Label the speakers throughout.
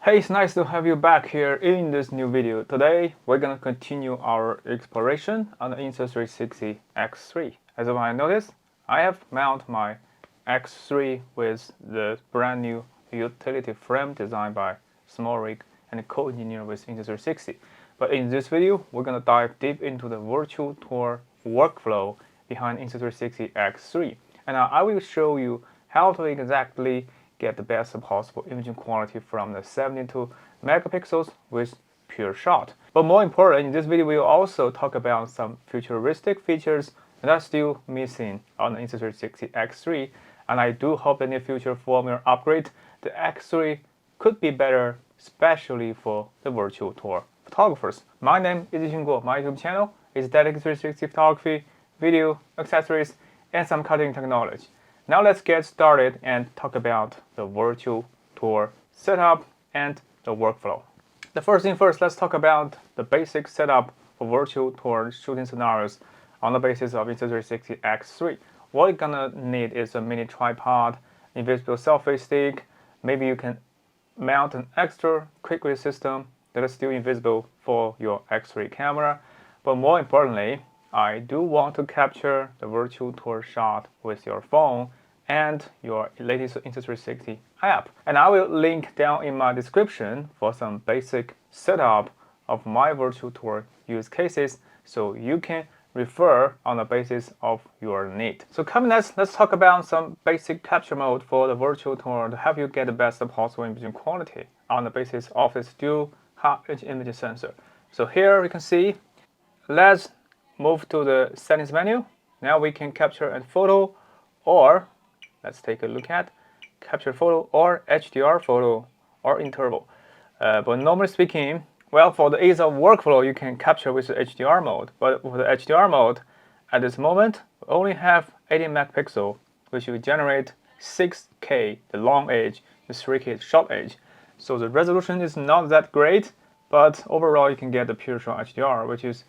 Speaker 1: Hey, it's nice to have you back here in this new video. Today, we're gonna continue our exploration on the Insta360 X3. As you might notice, I have mounted my X3 with the brand new utility frame designed by Smallrig and co-engineered with Insta360. But in this video, we're gonna dive deep into the virtual tour workflow behind Insta360 X3. And I will show you how to exactly get the best possible imaging quality from the 72 megapixels with Pureshot. But more important, in this video we'll also talk about some futuristic features that are still missing on the Insta360 X3, and I do hope in the future firmware upgrade, the X3 could be better, especially for the virtual tour photographers. My name is Yixin Guo. My YouTube channel is dedicated to 360 photography, video, accessories, and some cutting technology. Now let's get started and talk about the virtual tour setup and the workflow. The first thing first, let's talk about the basic setup for virtual tour shooting scenarios on the basis of Insta360 X3. What you're gonna need is a mini tripod, invisible selfie stick. Maybe you can mount an extra quick release system that is still invisible for your X3 camera. But more importantly, I do want to capture the virtual tour shot with your phone and your latest Insta360 app. And I will link down in my description for some basic setup of my virtual tour use cases so you can refer on the basis of your need. So coming next, let's talk about some basic capture mode for the virtual tour to help you get the best possible imaging quality on the basis of this dual half-inch image sensor. So here you can see, let's move to the settings menu. Now we can capture a photo, or let's take a look at capture photo or HDR photo or interval. But normally speaking, well, for the ease of workflow, you can capture with the HDR mode. But for the HDR mode, at this moment, we only have 80 megapixel, which will generate 6K, the long edge, the 3K short edge. So the resolution is not that great, but overall you can get the Pureshot HDR, which is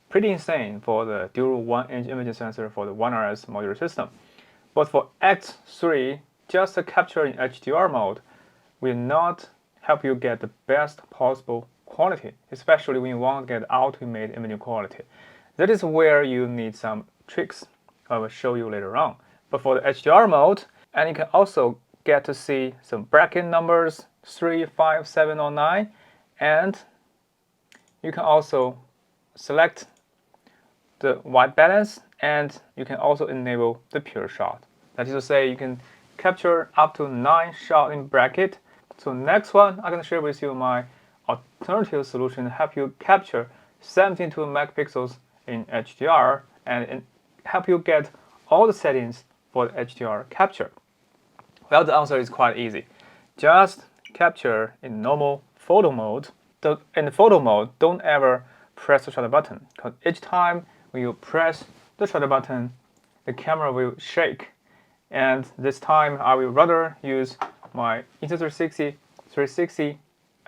Speaker 1: pretty insane for the dual 1-inch imaging sensor for the 1RS modular system. But for X3, just capturing HDR mode will not help you get the best possible quality, especially when you want to get ultimate imaging quality. That is where you need some tricks I will show you later on. But for the HDR mode, and you can also get to see some bracket numbers 3, 5, 7, or 9, and you can also select the white balance, and you can also enable the Pureshot. That is to say, you can capture up to 9 shots in bracket. So next one, I'm going to share with you my alternative solution to help you capture 72 megapixels in HDR and help you get all the settings for the HDR capture. Well, the answer is quite easy. Just capture in normal photo mode. In the photo mode, don't ever press the shutter button, because each time when you press the shutter button, the camera will shake. And this time, I will rather use my Insta360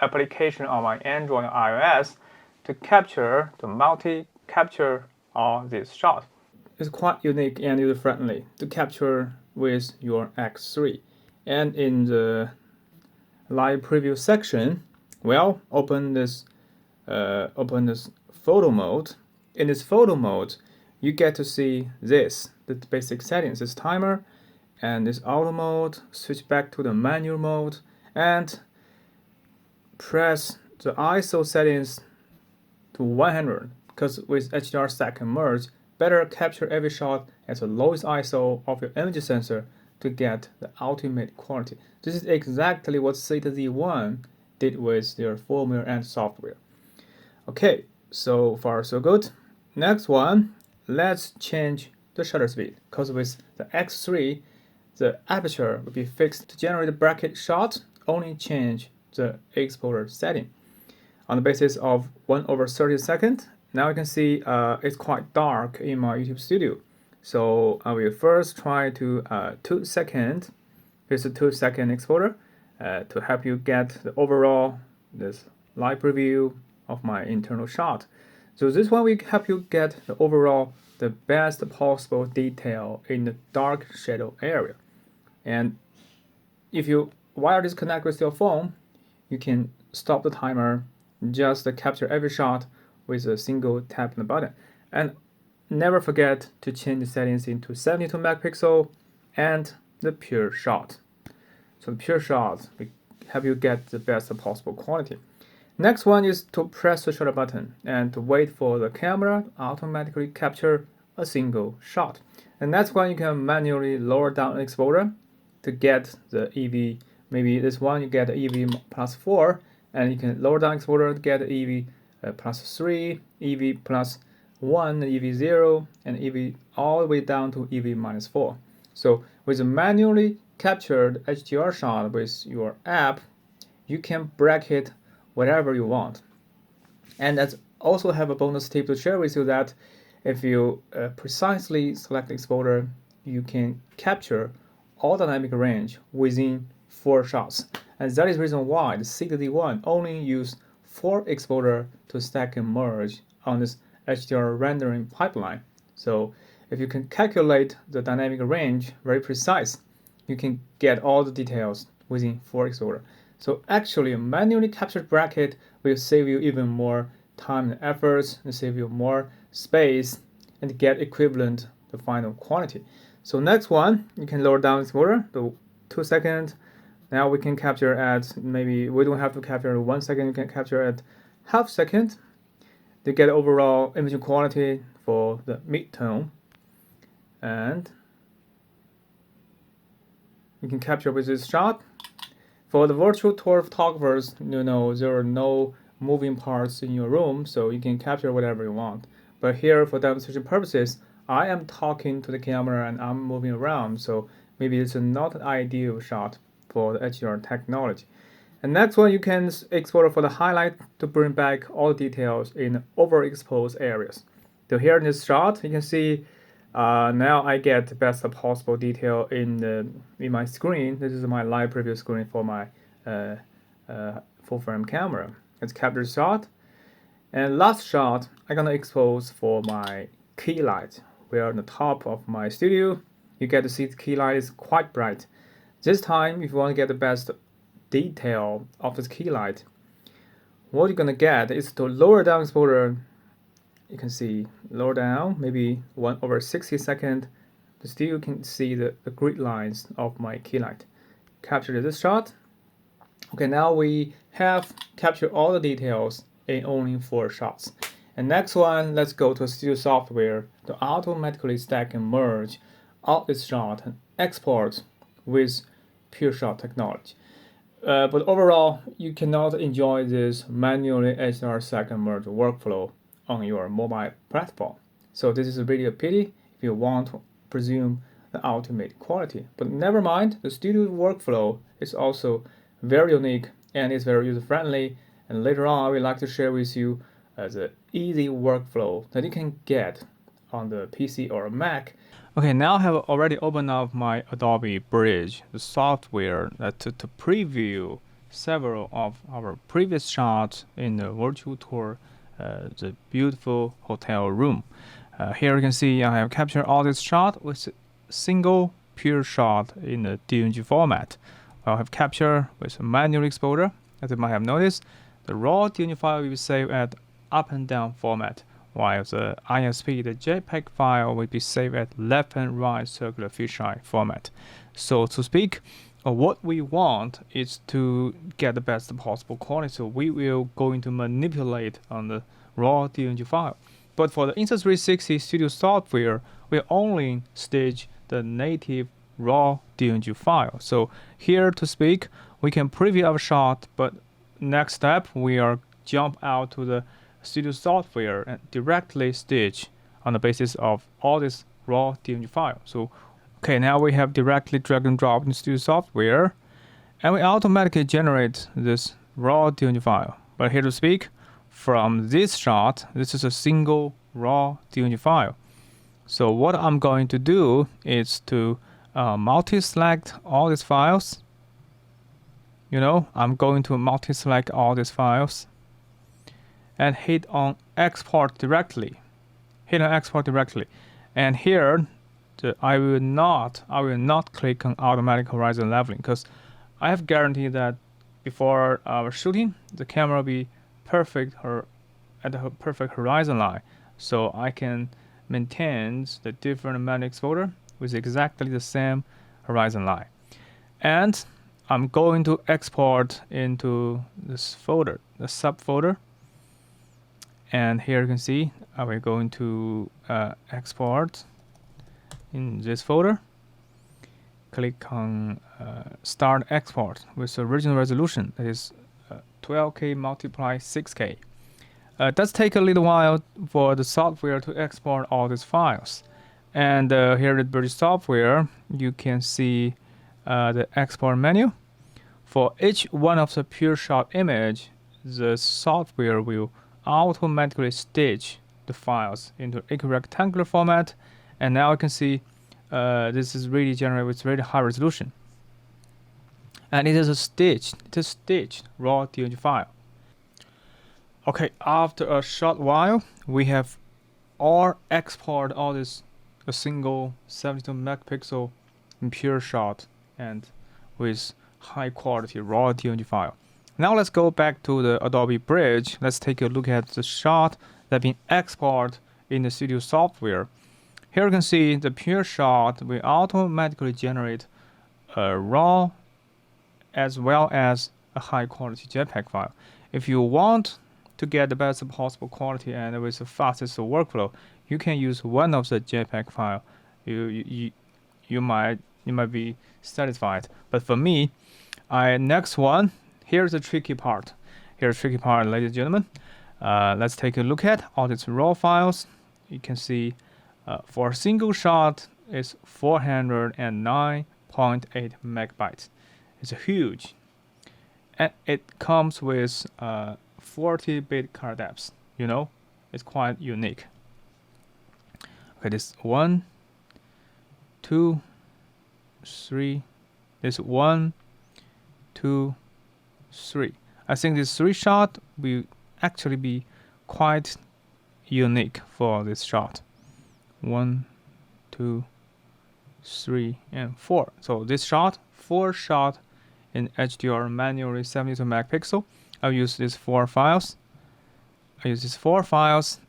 Speaker 1: application on my Android and iOS to capture the multi-capture of this shot. It's quite unique and user-friendly to capture with your X3. And in the live preview section, well, open this photo mode. In this photo mode, you get to see the basic settings, this timer, and this auto mode. Switch back to the manual mode, and press the ISO settings to 100, because with HDR stack and merge, better capture every shot at the lowest ISO of your image sensor to get the ultimate quality. This is exactly what Z1 did with their firmware and software. Okay, so far so good. Next one, let's change the shutter speed, because with the X3, the aperture will be fixed to generate the bracket shot. Only change the exposure setting on the basis of 1/32. Now you can see it's quite dark in my YouTube studio. So I will first try to 2 second, with a 2-second exposure to help you get the overall this live preview of my internal shot. So this one will help you get the overall the best possible detail in the dark shadow area. And if you wire this connect with your phone, you can stop the timer, just capture every shot with a single tap on the button. And never forget to change the settings into 72 megapixel and the pure shot. So the pure shot will help you get the best possible quality. Next one is to press the shutter button and to wait for the camera to automatically capture a single shot. And that's when you can manually lower down the exposure to get the EV. Maybe this one you get EV plus 4, and you can lower down exposure to get EV plus 3, EV plus 1, EV 0, and EV all the way down to EV minus 4. So with a manually captured HDR shot with your app, you can bracket whatever you want. And I also have a bonus tip to share with you that if you precisely select exposure, you can capture all dynamic range within 4 shots. And that is the reason why the CDD1 only used 4 exposure to stack and merge on this HDR rendering pipeline. So if you can calculate the dynamic range very precise, you can get all the details within 4 exposure. So actually, a manually captured bracket will save you even more time and efforts, and save you more space, and get equivalent the final quality. So next one, you can lower down exposure to 2 seconds. Now we can capture at, maybe we don't have to capture 1 second, you can capture at half second to get overall image quality for the mid-tone. And you can capture with this shot. For the virtual tour photographers, there are no moving parts in your room, so you can capture whatever you want. But here, for demonstration purposes, I am talking to the camera and I'm moving around, so maybe it's not an ideal shot for the HDR technology. And next one, you can export for the highlight to bring back all details in overexposed areas. So here in this shot, you can see now I get the best possible detail in my screen. This is my live preview screen for my full frame camera. Let's capture the shot. And last shot, I'm gonna expose for my key light. We are on the top of my studio. You get to see the key light is quite bright. This time, if you want to get the best detail of this key light, what you're gonna get is to lower down exposure. You can see lower down, maybe 1/60 second, but still you can see the grid lines of my key light. Capture this shot. Okay, now we have captured all the details in only 4 shots. And next one, let's go to Studio software to automatically stack and merge all this shot and export with Pureshot technology. But overall, you cannot enjoy this manually HDR stack and merge workflow on your mobile platform. So this is really a pity if you want to presume the ultimate quality. But never mind, the studio workflow is also very unique and it's very user-friendly. And later on, I would like to share with you the easy workflow that you can get on the PC or Mac. Okay, now I have already opened up my Adobe Bridge, the software to preview several of our previous shots in the virtual tour, the beautiful hotel room. Here you can see I have captured all this shot with single pure shot in the DNG format. I have captured with manual exposure. As you might have noticed, the raw DNG file will be saved at up and down format, while the ISP, the JPEG file, will be saved at left and right circular fisheye format. So to speak, what we want is to get the best possible quality. So we will going to manipulate on the raw DNG file. But for the Insta360 Studio software, we only stage the native raw DNG file. So here to speak, we can preview our shot, but next step, we are jump out to the Studio software and directly stage on the basis of all this raw DNG file. So, okay, now we have directly drag and drop in Studio software, and we automatically generate this raw DNG file. But here to speak, from this shot, this is a single raw DNG file. So what I'm going to do is to multi-select all these files. I'm going to multi-select all these files and hit on export directly. And here, I will not click on automatic horizon leveling because I have guaranteed that before our shooting, the camera will be perfect or at the perfect horizon line, so I can maintain the different magnetic exposure with exactly the same horizon line. And I'm going to export into this folder, the subfolder. And here you can see we're going to export in this folder. Click on Start Export with the original resolution, that is 12K multiply 6K. It does take a little while for the software to export all these files. And here at British Software, you can see the export menu. For each one of the Pureshot image, the software will automatically stitch the files into a rectangular format. And now you can see this is really generated with really high resolution. And it is a stitched raw DNG file. Okay, after a short while, we have all exported all this a single 72 megapixel Pureshot and with high quality raw DNG file. Now let's go back to the Adobe Bridge. Let's take a look at the shot that been exported in the studio software. Here you can see the Pureshot will automatically generate a raw as well as a high quality JPEG file. If you want to get the best possible quality and with the fastest workflow, you can use one of the JPEG file. You might be satisfied. But for me, next one, here's the tricky part. Here's the tricky part, ladies and gentlemen. Let's take a look at all these raw files. You can see for a single shot is 409.8 megabytes. It's huge. And it comes with 40-bit color depths. You know, it's quite unique. Okay, this 1, 2, 3. This 1, 2, 3. I think this 3 shot will actually be quite unique for this shot. 1, 2, 3, and 4. So this shot, 4 shot in HDR manually 72 megapixel. I'll use these 4 files.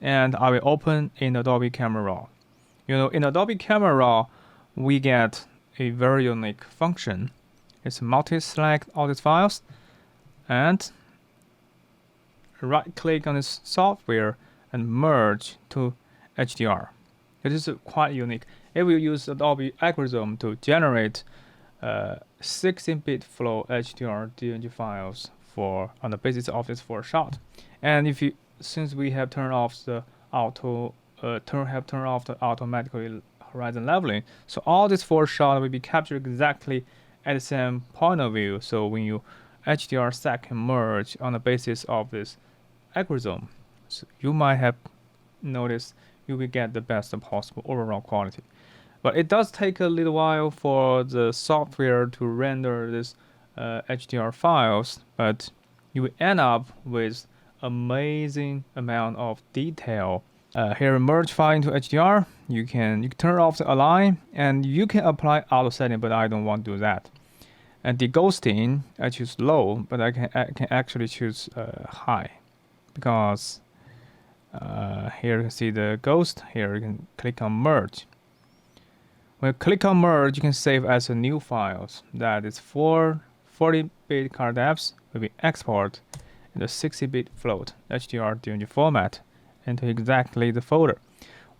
Speaker 1: And I will open in Adobe Camera Raw. You know, in Adobe Camera Raw, we get a very unique function. It's multi-select all these files and right-click on this software and merge to HDR. It is quite unique. It will use Adobe algorithm to generate 16-bit flow HDR DNG files on the basis of this 4 shot. And since we have turned off the automatically horizon leveling, so all these 4 shots will be captured exactly at the same point of view. So when you HDR stack and merge on the basis of this algorithm, so you might have noticed you will get the best possible overall quality. But it does take a little while for the software to render this HDR files, but you will end up with amazing amount of detail. Here, merge file into HDR. You can turn off the align and you can apply auto setting, but I don't want to do that. And the ghosting, I choose low, but I can actually choose high, because here you can see the ghost. Here you can click on merge. When you click on merge, you can save as a new files. That is 40-bit color depths will be export in the 60-bit float HDR DNG format into exactly the folder.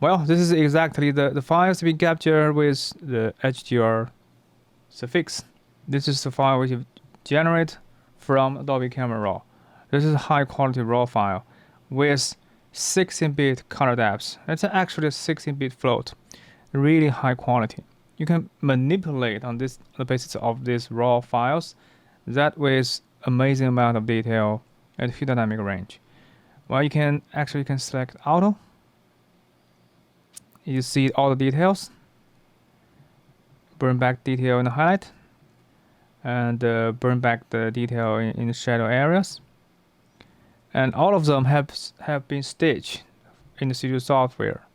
Speaker 1: Well, this is exactly the files we capture with the HDR suffix. This is the file which you generate from Adobe Camera Raw. This is a high quality raw file with 16-bit color depths. It's actually a 16-bit float. Really high quality. You can manipulate on the basis of these raw files that with amazing amount of detail and hue dynamic range. Well, you can select auto. You see all the details. Burn back detail in the highlight, and burn back the detail in the shadow areas. And all of them have been stitched in the studio software.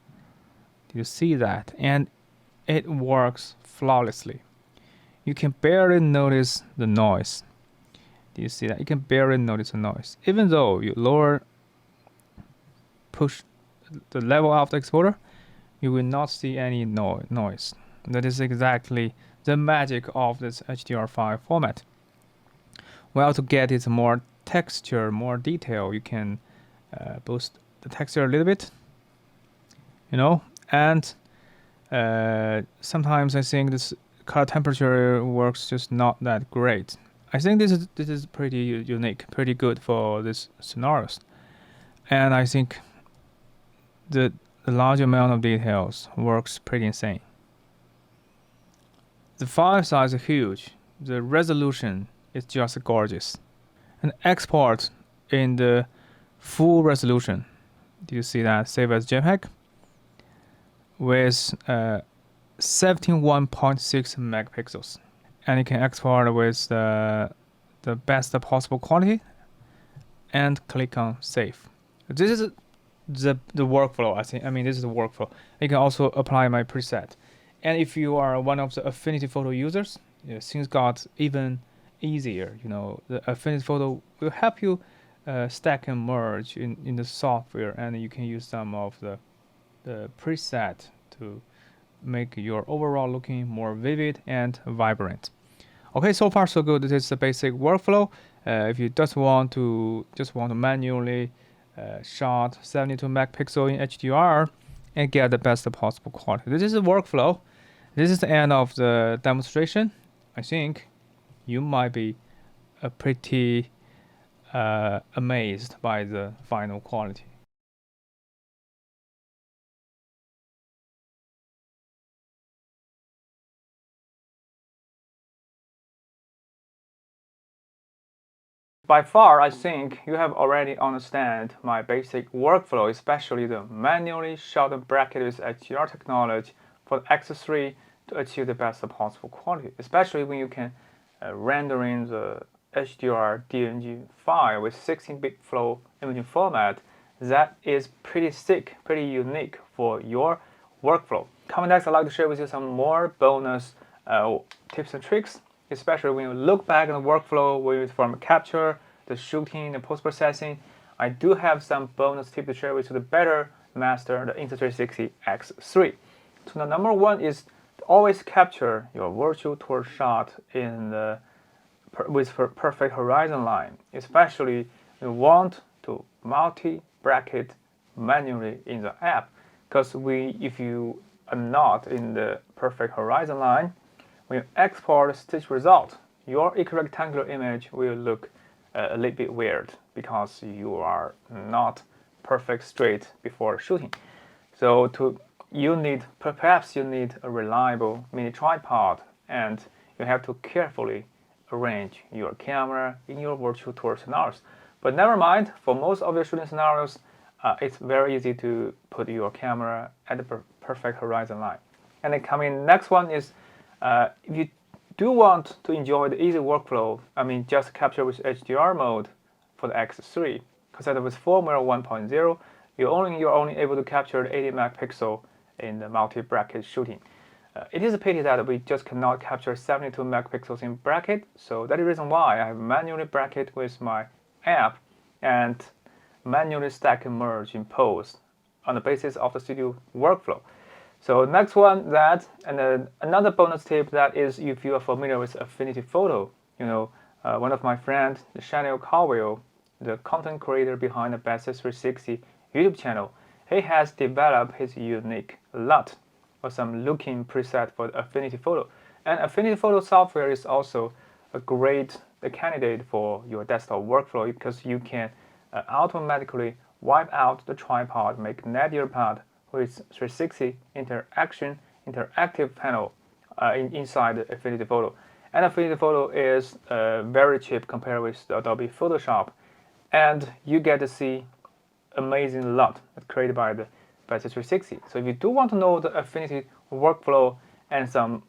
Speaker 1: You see that, and it works flawlessly. You can barely notice the noise. Do you see that? You can barely notice the noise. Even though you push the level of the exposure, you will not see any noise. That is exactly the magic of this HDR5 format. Well, to get it more texture, more detail, you can boost the texture a little bit, and sometimes I think this color temperature works just not that great. I think this is pretty unique, pretty good for this scenarios, and I think the large amount of details works pretty insane. The file size is huge. The resolution is just gorgeous. And export in the full resolution. Do you see that? Save as JPEG with 71.6 megapixels. And you can export with the best possible quality and click on save. This is the workflow. I mean this is the workflow. You can also apply my preset. And if you are one of the Affinity Photo users, things got even easier. The Affinity Photo will help you stack and merge in the software, and you can use some of the preset to make your overall looking more vivid and vibrant. Okay, so far so good. This is the basic workflow. If you just want to manually shot 72 megapixel in HDR and get the best possible quality. This is the workflow. This is the end of the demonstration. I think you might be pretty amazed by the final quality. By far, I think you have already understand my basic workflow, especially the manually shot and bracket with HDR technology for the X3 to achieve the best possible quality, especially when you can render in the HDR DNG file with 16-bit flow imaging format. That is pretty sick, pretty unique for your workflow. Coming next, I'd like to share with you some more bonus tips and tricks, especially when you look back at the workflow from capture, the shooting, the post-processing. I do have some bonus tips to share with you to better master the Insta360 X3. So the number one is to always capture your virtual tour shot with perfect horizon line, especially you want to multi-bracket manually in the app, because if you are not in the perfect horizon line, when you export stitch result, your equirectangular image will look a little bit weird because you are not perfect straight before shooting. So perhaps you need a reliable mini tripod, and you have to carefully arrange your camera in your virtual tour scenarios. But never mind, for most of your shooting scenarios, it's very easy to put your camera at the perfect horizon line. And then coming next one is, if you do want to enjoy the easy workflow, just capture with HDR mode for the X3, because with firmware 1.0, you're only able to capture the 80 megapixel in the multi-bracket shooting. It is a pity that we just cannot capture 72 megapixels in bracket, so that is the reason why I have manually bracket with my app and manually stack and merge in post on the basis of the studio workflow. So next one, and then another bonus tip, that is if you are familiar with Affinity Photo, one of my friends, Chanel Cowell, the content creator behind the Insta360 YouTube channel, he has developed his unique LUT or some looking preset for the Affinity Photo. And Affinity Photo software is also a great candidate for your desktop workflow, because you can automatically wipe out the tripod, make nadir pad with 360 interactive panel inside the Affinity Photo. And Affinity Photo is very cheap compared with the Adobe Photoshop, and you get to see amazing LUT created by the Insta360. So if you do want to know the Affinity workflow and some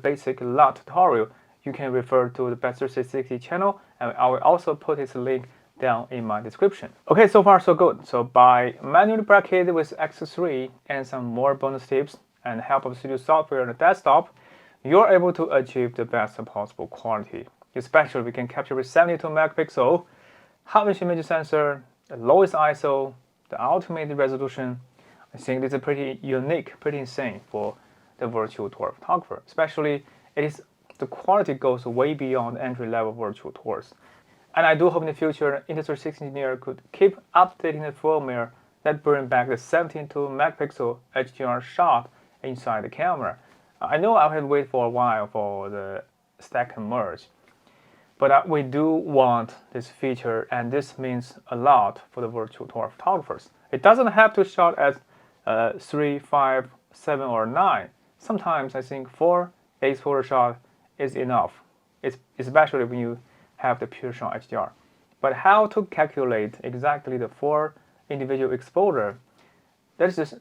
Speaker 1: basic LUT tutorial, you can refer to the Insta360 channel, and I will also put its link down in my description. Okay, so far so good. So by manually bracket with X3 and some more bonus tips and help of studio software on the desktop, you're able to achieve the best possible quality especially we can capture with 72 megapixel, half-inch image sensor, the lowest ISO, the ultimate resolution. I think this is pretty unique, pretty insane for the virtual tour photographer. Especially, the quality goes way beyond entry-level virtual tours. And I do hope in the future, Insta360 engineer could keep updating the firmware that bring back the 72 megapixel HDR shot inside the camera. I know I have to wait for a while for the stack and merge, but we do want this feature, and this means a lot for the virtual tour photographers. It doesn't have to shot at 3, 5, 7, or 9. Sometimes I think 4 exposure shot is enough, especially when you have the Pureshot HDR. But how to calculate exactly the 4 individual exposure? This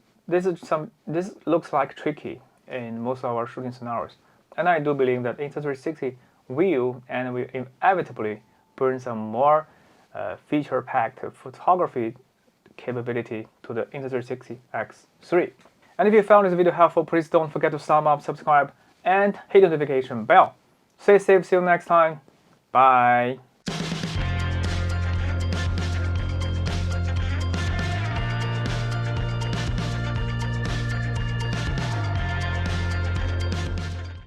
Speaker 1: looks like tricky in most of our shooting scenarios, and I do believe that Insta360 will inevitably bring some more feature-packed photography capability to the Insta360 X3. And if you found this video helpful, please don't forget to thumb up, subscribe, and hit the notification bell. Stay safe, see you next time. Bye.